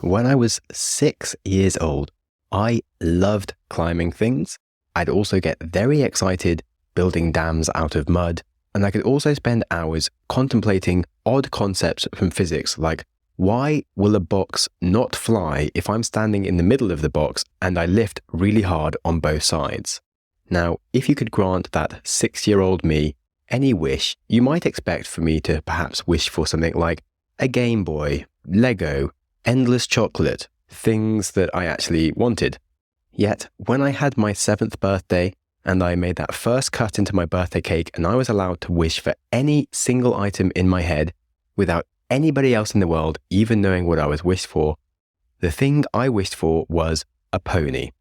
When I was 6 years old, I loved climbing things. I'd also get very excited building dams out of mud, and I could also spend hours contemplating odd concepts from physics like, why will a box not fly if I'm standing in the middle of the box and I lift really hard on both sides? Now, if you could grant that 6-year-old me any wish, you might expect for me to perhaps wish for something like a Game Boy, Lego, endless chocolate, things that I actually wanted. Yet, when I had my 7th birthday and I made that first cut into my birthday cake and I was allowed to wish for any single item in my head without anybody else in the world even knowing what I was wished for, the thing I wished for was a pony.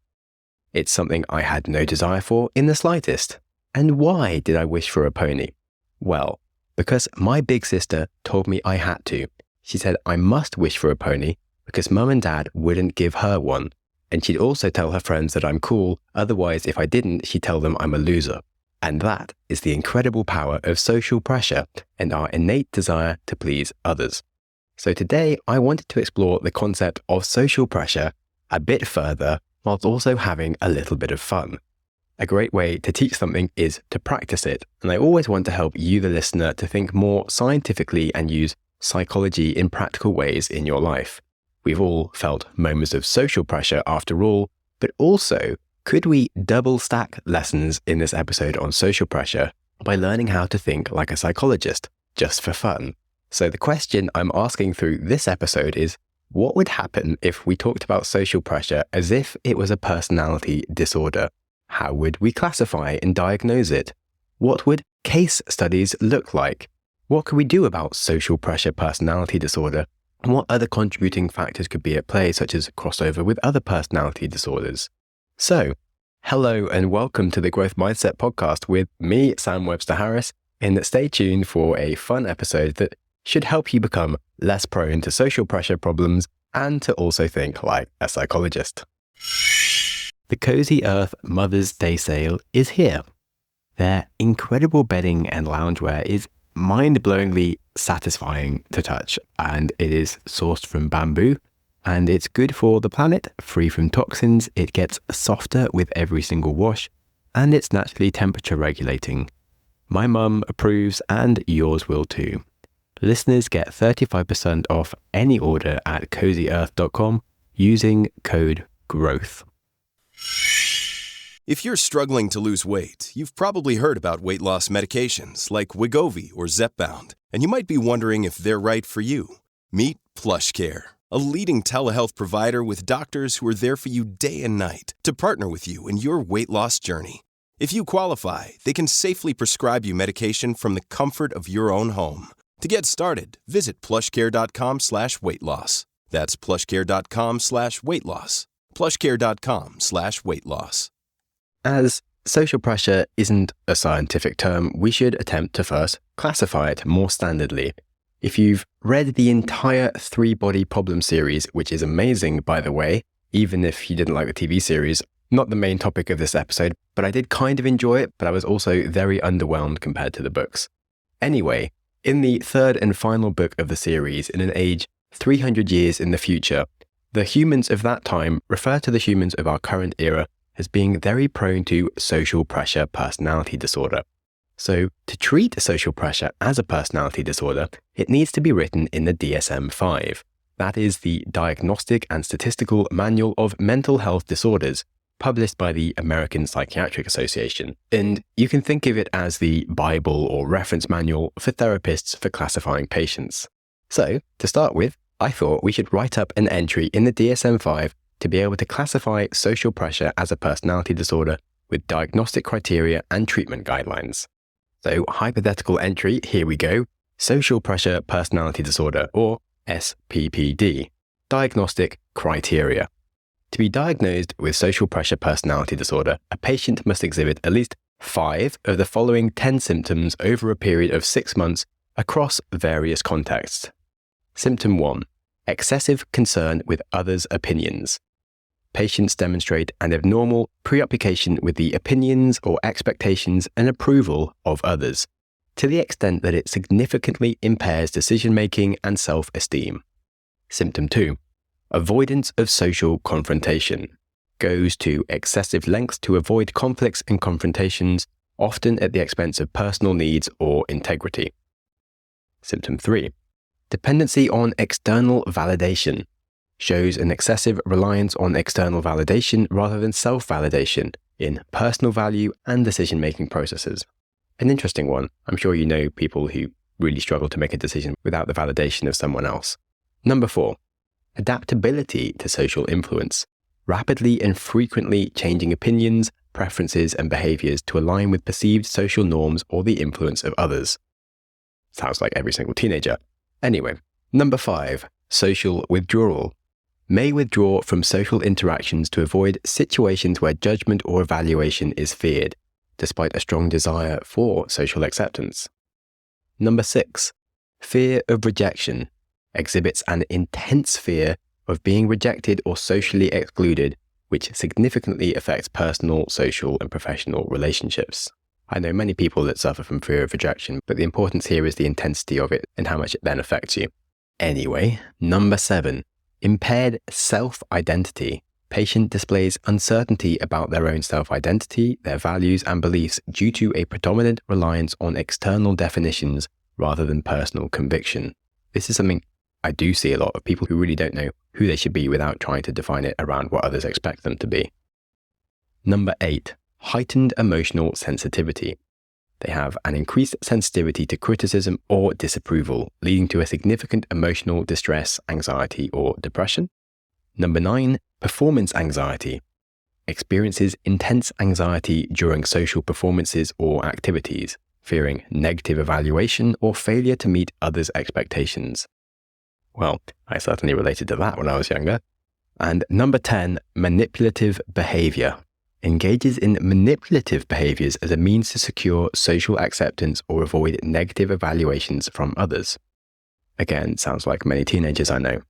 It's something I had no desire for in the slightest. And why did I wish for a pony? Well, because my big sister told me I had to. She said I must wish for a pony because mum and dad wouldn't give her one. And she'd also tell her friends that I'm cool, otherwise if I didn't, she'd tell them I'm a loser. And that is the incredible power of social pressure and our innate desire to please others. So today I wanted to explore the concept of social pressure a bit further whilst also having a little bit of fun. A great way to teach something is to practice it, and I always want to help you, the listener, to think more scientifically and use psychology in practical ways in your life. We've all felt moments of social pressure after all, but also, could we double stack lessons in this episode on social pressure by learning how to think like a psychologist, just for fun? So the question I'm asking through this episode is, what would happen if we talked about social pressure as if it was a personality disorder? How would we classify and diagnose it? What would case studies look like? What could we do about social pressure personality disorder? And what other contributing factors could be at play, such as crossover with other personality disorders? So, hello and welcome to the Growth Mindset Podcast with me, Sam Webster Harris, and stay tuned for a fun episode that should help you become less prone to social pressure problems and to also think like a psychologist. The Cozy Earth Mother's Day sale is here. Their incredible bedding and loungewear is mind-blowingly satisfying to touch, and it is sourced from bamboo, and it's good for the planet, free from toxins, it gets softer with every single wash, and it's naturally temperature regulating. My mum approves, and yours will too. Listeners get 35% off any order at cozyearth.com using code GROWTH. If you're struggling to lose weight, you've probably heard about weight loss medications like Wegovy or Zepbound, and you might be wondering if they're right for you. Meet PlushCare, a leading telehealth provider with doctors who are there for you day and night to partner with you in your weight loss journey. If you qualify, they can safely prescribe you medication from the comfort of your own home. To get started, visit plushcare.com/weightloss. That's plushcare.com/weightloss. plushcare.com/weightloss. As social pressure isn't a scientific term, we should attempt to first classify it more standardly. If you've read the entire 3-Body Problem series, which is amazing, by the way, even if you didn't like the TV series, not the main topic of this episode, but I did kind of enjoy it, but I was also very underwhelmed compared to the books. Anyway, in the 3rd and final book of the series, in an age 300 years in the future, the humans of that time refer to the humans of our current era as being very prone to social pressure personality disorder. So, to treat social pressure as a personality disorder, it needs to be written in the DSM-5. That is the Diagnostic and Statistical Manual of Mental Health Disorders, published by the American Psychiatric Association. And you can think of it as the Bible or reference manual for therapists for classifying patients. So, to start with, I thought we should write up an entry in the DSM-5 to be able to classify social pressure as a personality disorder with diagnostic criteria and treatment guidelines. So, hypothetical entry, here we go. Social pressure personality disorder, or SPPD. Diagnostic criteria. To be diagnosed with social pressure personality disorder, a patient must exhibit at least 5 of the following 10 symptoms over a period of 6 months across various contexts. Symptom 1. Excessive concern with others' opinions. Patients demonstrate an abnormal preoccupation with the opinions or expectations and approval of others, to the extent that it significantly impairs decision-making and self-esteem. Symptom 2. Avoidance of social confrontation. Goes to excessive lengths to avoid conflicts and confrontations, often at the expense of personal needs or integrity. Symptom 3. Dependency on external validation. Shows an excessive reliance on external validation rather than self-validation in personal value and decision-making processes. An interesting one. I'm sure you know people who really struggle to make a decision without the validation of someone else. Number 4. Adaptability to social influence. Rapidly and frequently changing opinions, preferences, and behaviors to align with perceived social norms or the influence of others. Sounds like every single teenager. Anyway, number 5. Social withdrawal. May withdraw from social interactions to avoid situations where judgment or evaluation is feared, despite a strong desire for social acceptance. Number 6. Fear of rejection. Exhibits an intense fear of being rejected or socially excluded, which significantly affects personal, social, and professional relationships. I know many people that suffer from fear of rejection, but the importance here is the intensity of it and how much it then affects you. Anyway, number 7. Impaired self-identity. Patient displays uncertainty about their own self-identity, their values and beliefs due to a predominant reliance on external definitions rather than personal conviction. This is something I do see a lot of people who really don't know who they should be without trying to define it around what others expect them to be. Number 8. Heightened emotional sensitivity. They have an increased sensitivity to criticism or disapproval, leading to a significant emotional distress, anxiety, or depression. Number 9. Performance anxiety. Experiences intense anxiety during social performances or activities, fearing negative evaluation or failure to meet others' expectations. Well, I certainly related to that when I was younger. And number 10. Manipulative behavior. Engages in manipulative behaviors as a means to secure social acceptance or avoid negative evaluations from others. Again, sounds like many teenagers I know.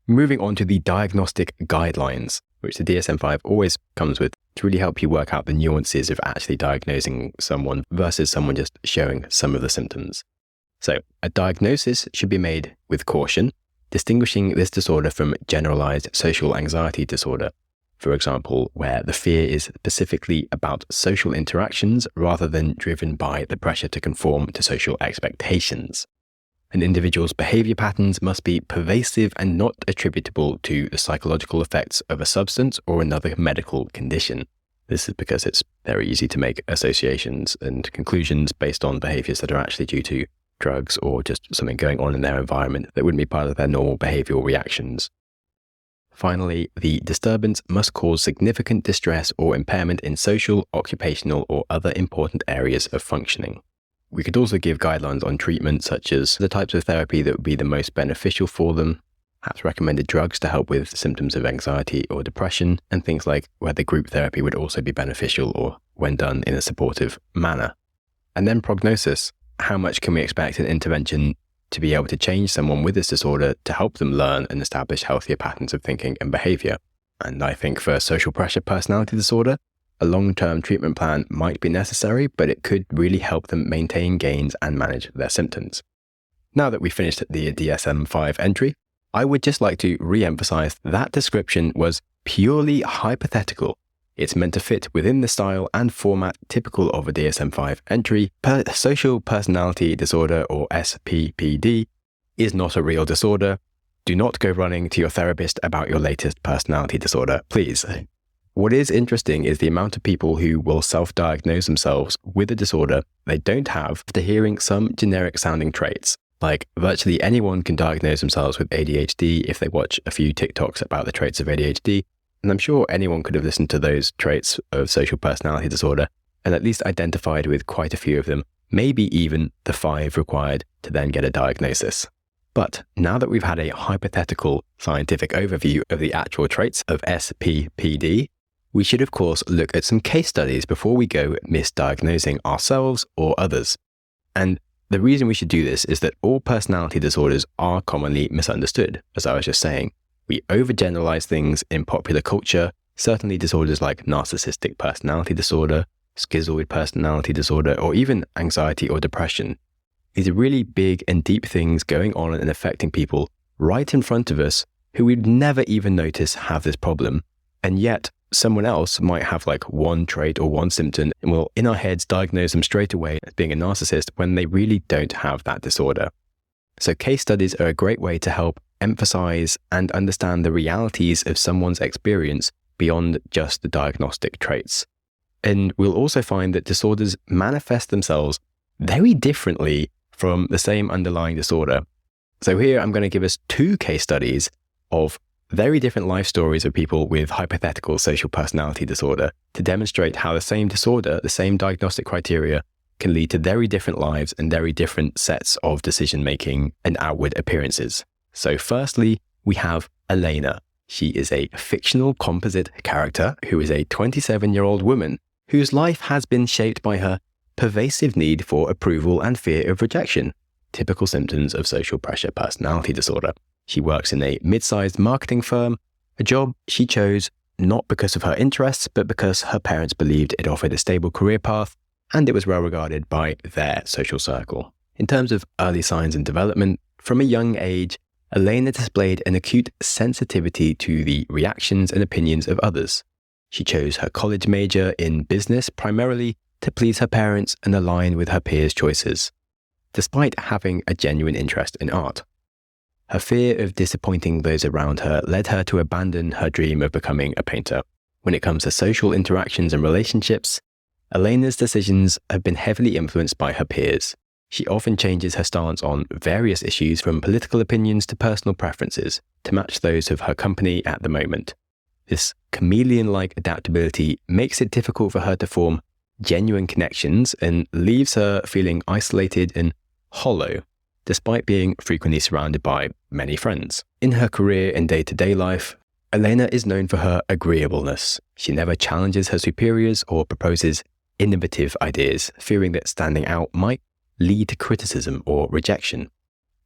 Moving on to the diagnostic guidelines, which the DSM-5 always comes with to really help you work out the nuances of actually diagnosing someone versus someone just showing some of the symptoms. So, a diagnosis should be made with caution, distinguishing this disorder from generalized social anxiety disorder, for example, where the fear is specifically about social interactions rather than driven by the pressure to conform to social expectations. An individual's behavior patterns must be pervasive and not attributable to the psychological effects of a substance or another medical condition. This is because it's very easy to make associations and conclusions based on behaviors that are actually due to drugs or just something going on in their environment that wouldn't be part of their normal behavioral reactions. Finally, the disturbance must cause significant distress or impairment in social, occupational, or other important areas of functioning. We could also give guidelines on treatment, such as the types of therapy that would be the most beneficial for them, perhaps recommended drugs to help with symptoms of anxiety or depression, and things like whether group therapy would also be beneficial or when done in a supportive manner. And then prognosis. How much can we expect an intervention to be able to change someone with this disorder to help them learn and establish healthier patterns of thinking and behavior? And I think for social pressure personality disorder, a long-term treatment plan might be necessary, but it could really help them maintain gains and manage their symptoms. Now that we've finished the DSM-5 entry, I would just like to re-emphasize that description was purely hypothetical. It's meant to fit within the style and format typical of a DSM-5 entry. Social personality disorder, or SPPD, is not a real disorder. Do not go running to your therapist about your latest personality disorder, please. What is interesting is the amount of people who will self-diagnose themselves with a disorder they don't have after hearing some generic sounding traits. Like, virtually anyone can diagnose themselves with ADHD if they watch a few TikToks about the traits of ADHD. And I'm sure anyone could have listened to those traits of social personality disorder and at least identified with quite a few of them, maybe even the 5 required to then get a diagnosis. But now that we've had a hypothetical scientific overview of the actual traits of SPPD, we should of course look at some case studies before we go misdiagnosing ourselves or others. And the reason we should do this is that all personality disorders are commonly misunderstood, as I was just saying. We overgeneralize things in popular culture, certainly disorders like narcissistic personality disorder, schizoid personality disorder, or even anxiety or depression. These are really big and deep things going on and affecting people right in front of us, who we'd never even notice have this problem. And yet, someone else might have like one trait or one symptom, and we'll in our heads diagnose them straight away as being a narcissist when they really don't have that disorder. So case studies are a great way to help emphasize and understand the realities of someone's experience beyond just the diagnostic traits. And we'll also find that disorders manifest themselves very differently from the same underlying disorder. So here I'm going to give us 2 case studies of very different life stories of people with hypothetical social personality disorder to demonstrate how the same disorder, the same diagnostic criteria, can lead to very different lives and very different sets of decision-making and outward appearances. So firstly, we have Elena. She is a fictional composite character who is a 27-year-old woman whose life has been shaped by her pervasive need for approval and fear of rejection, typical symptoms of social pressure personality disorder. She works in a mid-sized marketing firm, a job she chose not because of her interests, but because her parents believed it offered a stable career path and it was well regarded by their social circle. In terms of early signs and development, from a young age, Elena displayed an acute sensitivity to the reactions and opinions of others. She chose her college major in business primarily to please her parents and align with her peers' choices, despite having a genuine interest in art. Her fear of disappointing those around her led her to abandon her dream of becoming a painter. When it comes to social interactions and relationships, Elena's decisions have been heavily influenced by her peers. She often changes her stance on various issues from political opinions to personal preferences to match those of her company at the moment. This chameleon-like adaptability makes it difficult for her to form genuine connections and leaves her feeling isolated and hollow, despite being frequently surrounded by many friends. In her career and day-to-day life, Elena is known for her agreeableness. She never challenges her superiors or proposes innovative ideas, fearing that standing out might lead to criticism or rejection.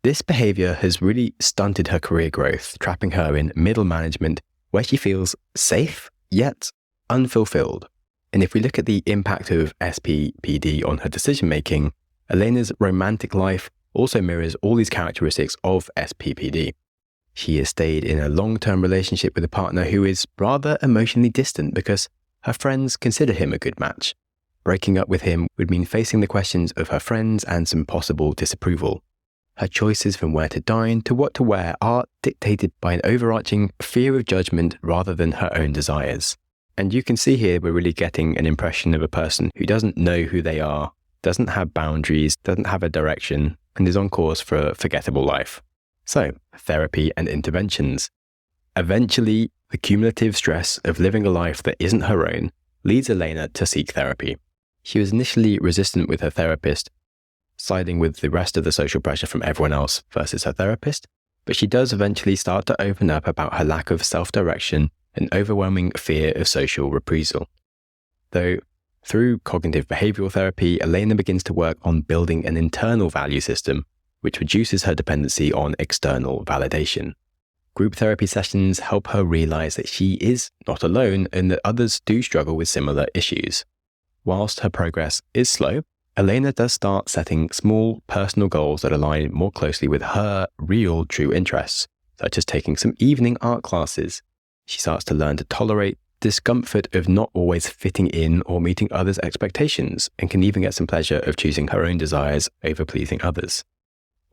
This behavior has really stunted her career growth, trapping her in middle management where she feels safe yet unfulfilled. And if we look at the impact of SPPD on her decision-making, Elena's romantic life also mirrors all these characteristics of SPPD. She has stayed in a long-term relationship with a partner who is rather emotionally distant because her friends consider him a good match. Breaking up with him would mean facing the questions of her friends and some possible disapproval. Her choices from where to dine to what to wear are dictated by an overarching fear of judgment rather than her own desires. And you can see here we're really getting an impression of a person who doesn't know who they are, doesn't have boundaries, doesn't have a direction, and is on course for a forgettable life. So, therapy and interventions. Eventually, the cumulative stress of living a life that isn't her own leads Elena to seek therapy. She was initially resistant with her therapist, siding with the rest of the social pressure from everyone else versus her therapist, but she does eventually start to open up about her lack of self-direction and overwhelming fear of social reprisal. Though, through cognitive behavioral therapy, Elena begins to work on building an internal value system, which reduces her dependency on external validation. Group therapy sessions help her realize that she is not alone and that others do struggle with similar issues. Whilst her progress is slow, Elena does start setting small personal goals that align more closely with her real true interests, such as taking some evening art classes. She starts to learn to tolerate discomfort of not always fitting in or meeting others' expectations, and can even get some pleasure of choosing her own desires over pleasing others.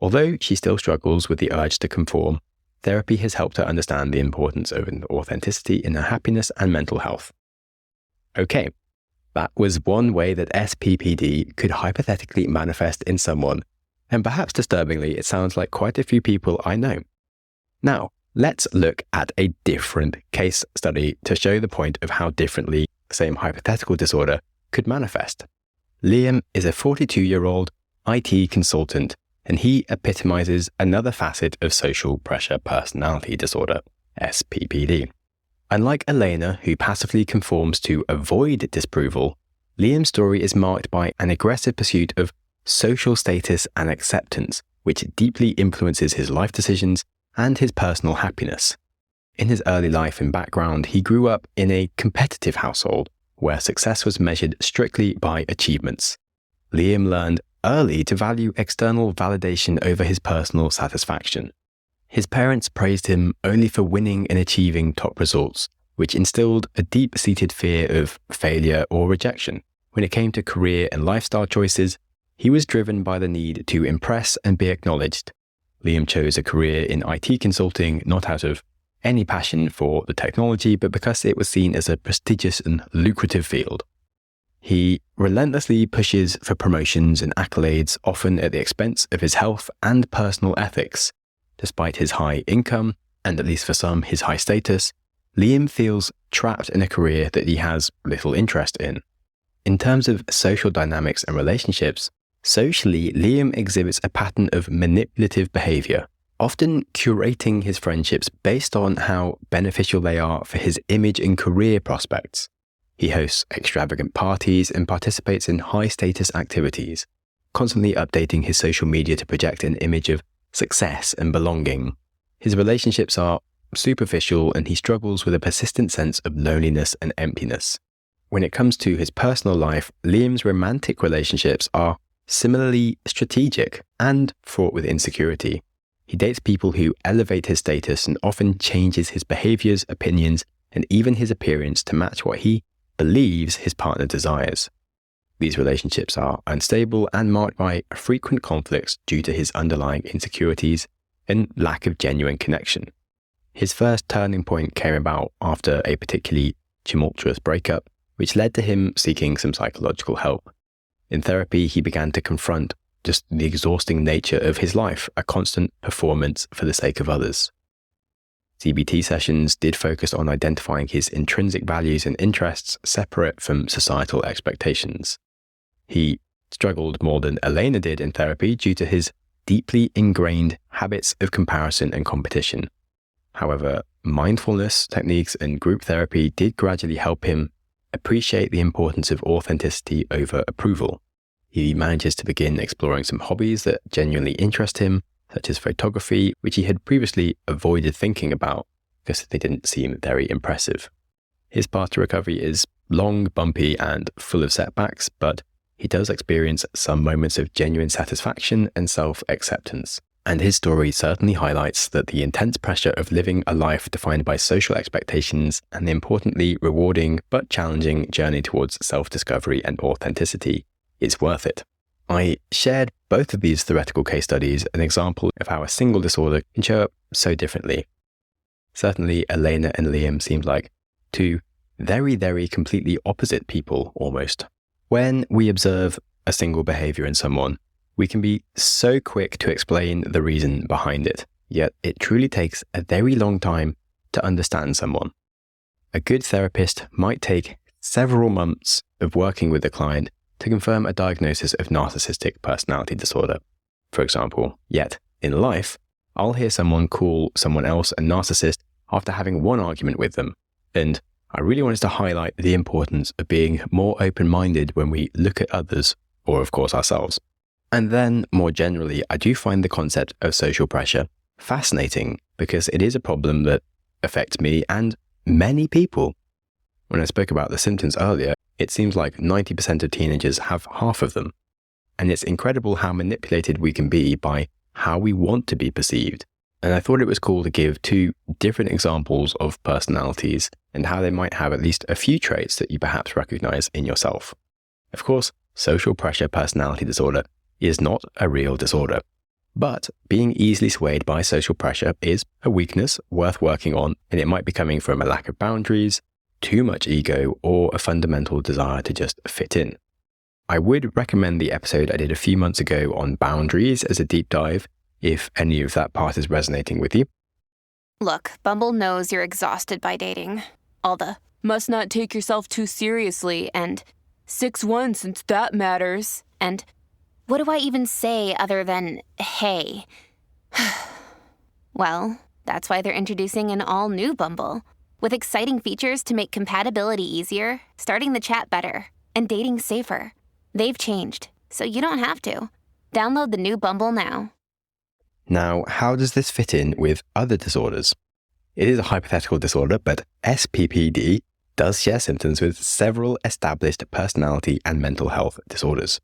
Although she still struggles with the urge to conform, therapy has helped her understand the importance of authenticity in her happiness and mental health. Okay, that was one way that SPPD could hypothetically manifest in someone, and perhaps disturbingly, it sounds like quite a few people I know. Now, let's look at a different case study to show the point of how differently the same hypothetical disorder could manifest. Liam is a 42-year-old IT consultant, and he epitomizes another facet of social pressure personality disorder, SPPD. Unlike Elena, who passively conforms to avoid disapproval, Liam's story is marked by an aggressive pursuit of social status and acceptance, which deeply influences his life decisions and his personal happiness. In his early life and background, he grew up in a competitive household where success was measured strictly by achievements. Liam learned early to value external validation over his personal satisfaction. His parents praised him only for winning and achieving top results, which instilled a deep-seated fear of failure or rejection. When it came to career and lifestyle choices, he was driven by the need to impress and be acknowledged. Liam chose a career in IT consulting not out of any passion for the technology, but because it was seen as a prestigious and lucrative field. He relentlessly pushes for promotions and accolades, often at the expense of his health and personal ethics. Despite his high income, and at least for some, his high status, Liam feels trapped in a career that he has little interest in. In terms of social dynamics and relationships, socially, Liam exhibits a pattern of manipulative behavior, often curating his friendships based on how beneficial they are for his image and career prospects. He hosts extravagant parties and participates in high-status activities, constantly updating his social media to project an image of success and belonging. His relationships are superficial and he struggles with a persistent sense of loneliness and emptiness. When it comes to his personal life, Liam's romantic relationships are similarly strategic and fraught with insecurity. He dates people who elevate his status and often changes his behaviors, opinions, and even his appearance to match what he believes his partner desires. These relationships are unstable and marked by frequent conflicts due to his underlying insecurities and lack of genuine connection. His first turning point came about after a particularly tumultuous breakup, which led to him seeking some psychological help. In therapy, he began to confront just the exhausting nature of his life, a constant performance for the sake of others. CBT sessions did focus on identifying his intrinsic values and interests separate from societal expectations. He struggled more than Elena did in therapy due to his deeply ingrained habits of comparison and competition. However, mindfulness techniques and group therapy did gradually help him appreciate the importance of authenticity over approval. He manages to begin exploring some hobbies that genuinely interest him, such as photography, which he had previously avoided thinking about because they didn't seem very impressive. His path to recovery is long, bumpy, and full of setbacks, but he does experience some moments of genuine satisfaction and self-acceptance. And his story certainly highlights that the intense pressure of living a life defined by social expectations and the importantly rewarding but challenging journey towards self-discovery and authenticity is worth it. I shared both of these theoretical case studies an example of how a single disorder can show up so differently. Certainly, Elena and Liam seemed like two very, very completely opposite people almost. When we observe a single behavior in someone, we can be so quick to explain the reason behind it, yet it truly takes a very long time to understand someone. A good therapist might take several months of working with the client to confirm a diagnosis of narcissistic personality disorder, for example. Yet, in life, I'll hear someone call someone else a narcissist after having one argument with them, and I really wanted to highlight the importance of being more open-minded when we look at others, or of course ourselves. And then, more generally, I do find the concept of social pressure fascinating because it is a problem that affects me and many people. When I spoke about the symptoms earlier, it seems like 90% of teenagers have half of them. And it's incredible how manipulated we can be by how we want to be perceived. And I thought it was cool to give two different examples of personalities and how they might have at least a few traits that you perhaps recognize in yourself. Of course, social pressure personality disorder is not a real disorder, but being easily swayed by social pressure is a weakness worth working on, and it might be coming from a lack of boundaries, too much ego, or a fundamental desire to just fit in. I would recommend the episode I did a few months ago on boundaries as a deep dive, if any of that part is resonating with you. Look, Bumble knows you're exhausted by dating. All the, must not take yourself too seriously, and 6'1" since that matters, and what do I even say other than, hey? Well, that's why they're introducing an all-new Bumble, with exciting features to make compatibility easier, starting the chat better, and dating safer. They've changed, so you don't have to. Download the new Bumble now. Now, how does this fit in with other disorders? It is a hypothetical disorder, but SPPD does share symptoms with several established personality and mental health disorders.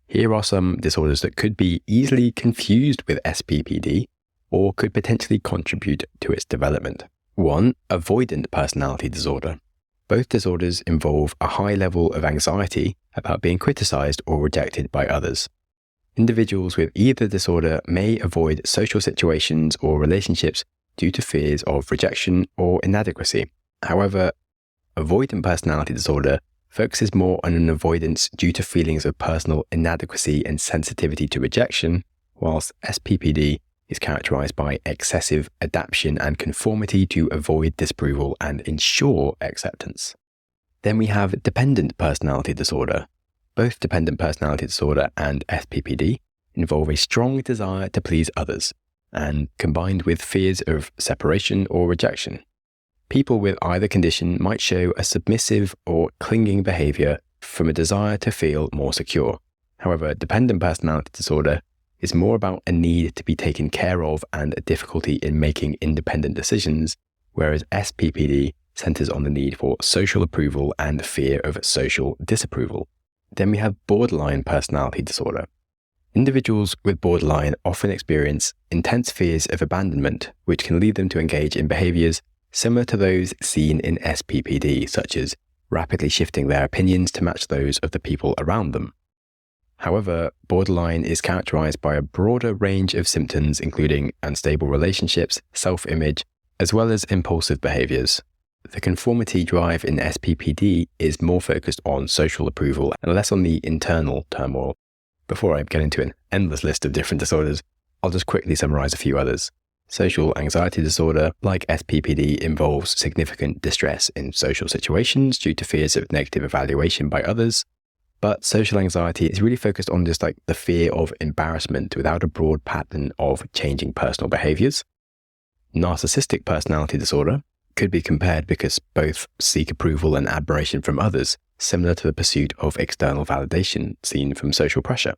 Here are some disorders that could be easily confused with SPPD, or could potentially contribute to its development. 1. Avoidant personality disorder. Both disorders involve a high level of anxiety about being criticized or rejected by others. Individuals with either disorder may avoid social situations or relationships due to fears of rejection or inadequacy. However, avoidant personality disorder focuses more on an avoidance due to feelings of personal inadequacy and sensitivity to rejection, whilst SPPD is characterized by excessive adaptation and conformity to avoid disapproval and ensure acceptance. Then we have dependent personality disorder. Both dependent personality disorder and SPPD involve a strong desire to please others, and combined with fears of separation or rejection. People with either condition might show a submissive or clinging behavior from a desire to feel more secure. However, dependent personality disorder is more about a need to be taken care of and a difficulty in making independent decisions, whereas SPPD centers on the need for social approval and fear of social disapproval. Then we have borderline personality disorder. Individuals with borderline often experience intense fears of abandonment, which can lead them to engage in behaviors similar to those seen in SPPD, such as rapidly shifting their opinions to match those of the people around them. However, borderline is characterized by a broader range of symptoms, including unstable relationships, self-image, as well as impulsive behaviors. The conformity drive in SPPD is more focused on social approval and less on the internal turmoil. Before I get into an endless list of different disorders, I'll just quickly summarize a few others. Social anxiety disorder, like SPPD, involves significant distress in social situations due to fears of negative evaluation by others. But social anxiety is really focused on just like the fear of embarrassment without a broad pattern of changing personal behaviors. Narcissistic personality disorder could be compared because both seek approval and admiration from others, similar to the pursuit of external validation seen from social pressure.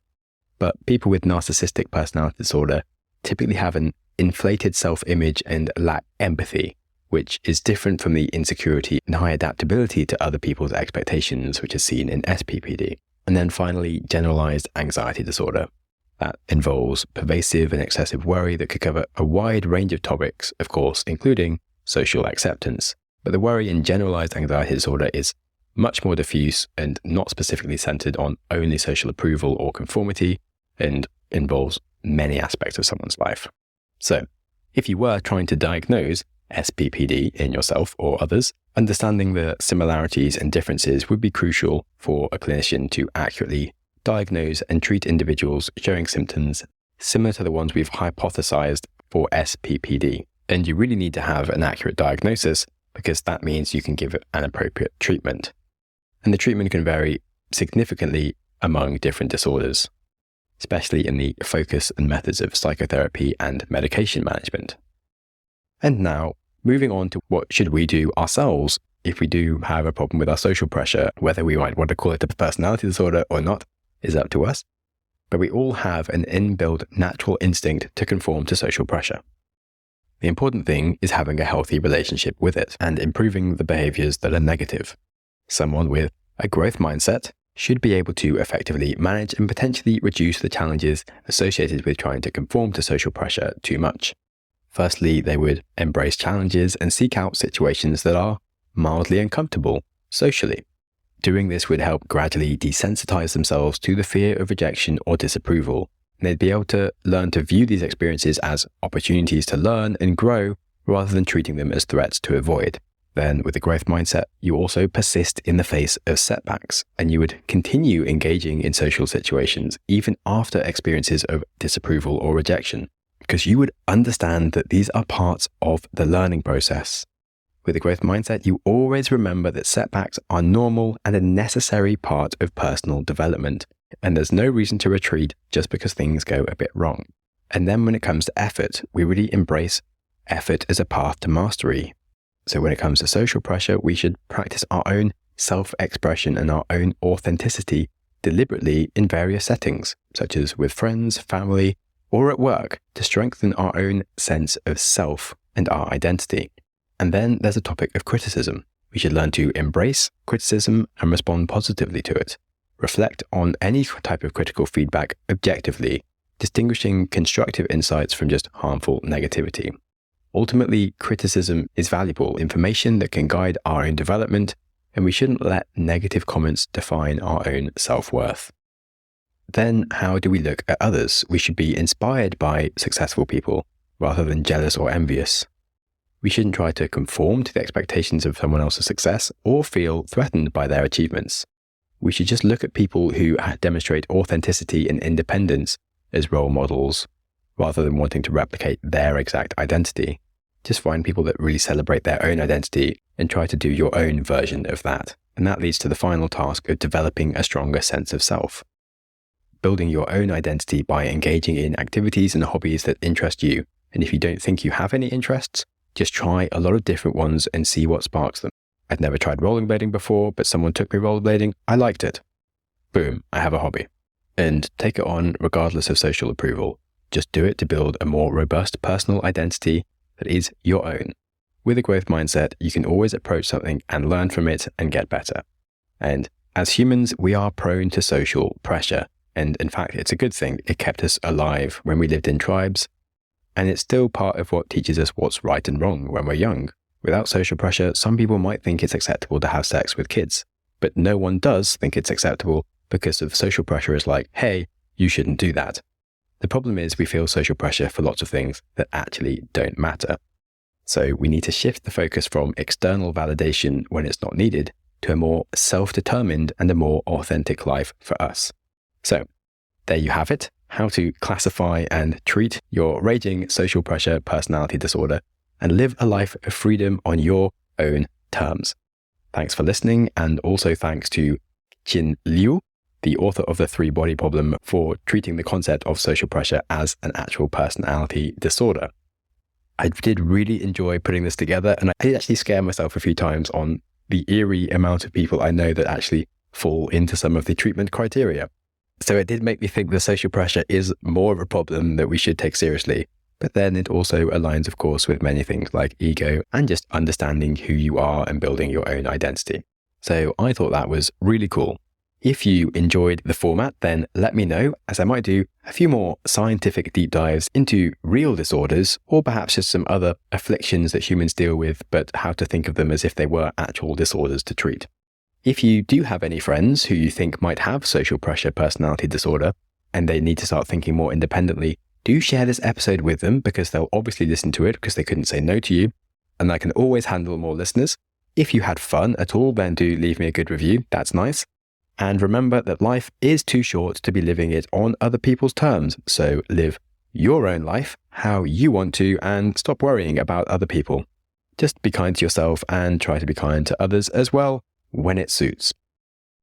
But people with narcissistic personality disorder typically have an inflated self-image and lack empathy, which is different from the insecurity and high adaptability to other people's expectations, which is seen in SPPD. And then finally, generalized anxiety disorder. That involves pervasive and excessive worry that could cover a wide range of topics, of course, including social acceptance. But the worry in generalized anxiety disorder is much more diffuse and not specifically centered on only social approval or conformity, and involves many aspects of someone's life. So, if you were trying to diagnose SPPD in yourself or others, understanding the similarities and differences would be crucial for a clinician to accurately diagnose and treat individuals showing symptoms similar to the ones we've hypothesized for SPPD. And you really need to have an accurate diagnosis because that means you can give an appropriate treatment. And the treatment can vary significantly among different disorders, especially in the focus and methods of psychotherapy and medication management. And now, moving on to what should we do ourselves if we do have a problem with our social pressure. Whether we might want to call it a personality disorder or not is up to us, but we all have an inbuilt natural instinct to conform to social pressure. The important thing is having a healthy relationship with it and improving the behaviors that are negative. Someone with a growth mindset should be able to effectively manage and potentially reduce the challenges associated with trying to conform to social pressure too much. Firstly, they would embrace challenges and seek out situations that are mildly uncomfortable socially. Doing this would help gradually desensitize themselves to the fear of rejection or disapproval, and they'd be able to learn to view these experiences as opportunities to learn and grow rather than treating them as threats to avoid. Then, with a growth mindset, you also persist in the face of setbacks, and you would continue engaging in social situations even after experiences of disapproval or rejection, because you would understand that these are parts of the learning process. With a growth mindset, you always remember that setbacks are normal and a necessary part of personal development, and there's no reason to retreat just because things go a bit wrong. And then when it comes to effort, we really embrace effort as a path to mastery. So when it comes to social pressure, we should practice our own self-expression and our own authenticity deliberately in various settings, such as with friends, family, or at work, to strengthen our own sense of self and our identity. And then there's a topic of criticism. We should learn to embrace criticism and respond positively to it. Reflect on any type of critical feedback objectively, distinguishing constructive insights from just harmful negativity. Ultimately, criticism is valuable information that can guide our own development, and we shouldn't let negative comments define our own self-worth. Then, how do we look at others? We should be inspired by successful people rather than jealous or envious. We shouldn't try to conform to the expectations of someone else's success or feel threatened by their achievements. We should just look at people who demonstrate authenticity and independence as role models rather than wanting to replicate their exact identity. Just find people that really celebrate their own identity and try to do your own version of that. And that leads to the final task of developing a stronger sense of self. Building your own identity by engaging in activities and hobbies that interest you. And if you don't think you have any interests, just try a lot of different ones and see what sparks them. I'd never tried rollerblading before, but someone took me rollerblading. I liked it. Boom, I have a hobby. And take it on regardless of social approval. Just do it to build a more robust personal identity that is your own. With a growth mindset, you can always approach something and learn from it and get better. And as humans, we are prone to social pressure. And in fact, it's a good thing. It kept us alive when we lived in tribes. And it's still part of what teaches us what's right and wrong when we're young. Without social pressure, some people might think it's acceptable to have sex with kids. But no one does think it's acceptable because of social pressure is like, hey, you shouldn't do that. The problem is we feel social pressure for lots of things that actually don't matter. So we need to shift the focus from external validation when it's not needed to a more self-determined and a more authentic life for us. So there you have it, how to classify and treat your raging social pressure personality disorder and live a life of freedom on your own terms. Thanks for listening, and also thanks to Qin Liu, the author of The 3-Body Problem, for treating the concept of social pressure as an actual personality disorder. I did really enjoy putting this together, and I did actually scare myself a few times on the eerie amount of people I know that actually fall into some of the treatment criteria. So it did make me think the social pressure is more of a problem that we should take seriously. But then it also aligns, of course, with many things like ego and just understanding who you are and building your own identity. So I thought that was really cool. If you enjoyed the format, then let me know, as I might do a few more scientific deep dives into real disorders, or perhaps just some other afflictions that humans deal with, but how to think of them as if they were actual disorders to treat. If you do have any friends who you think might have social pressure personality disorder, and they need to start thinking more independently, do share this episode with them, because they'll obviously listen to it because they couldn't say no to you, and I can always handle more listeners. If you had fun at all, then do leave me a good review. That's nice. And remember that life is too short to be living it on other people's terms. So live your own life how you want to and stop worrying about other people. Just be kind to yourself and try to be kind to others as well when it suits.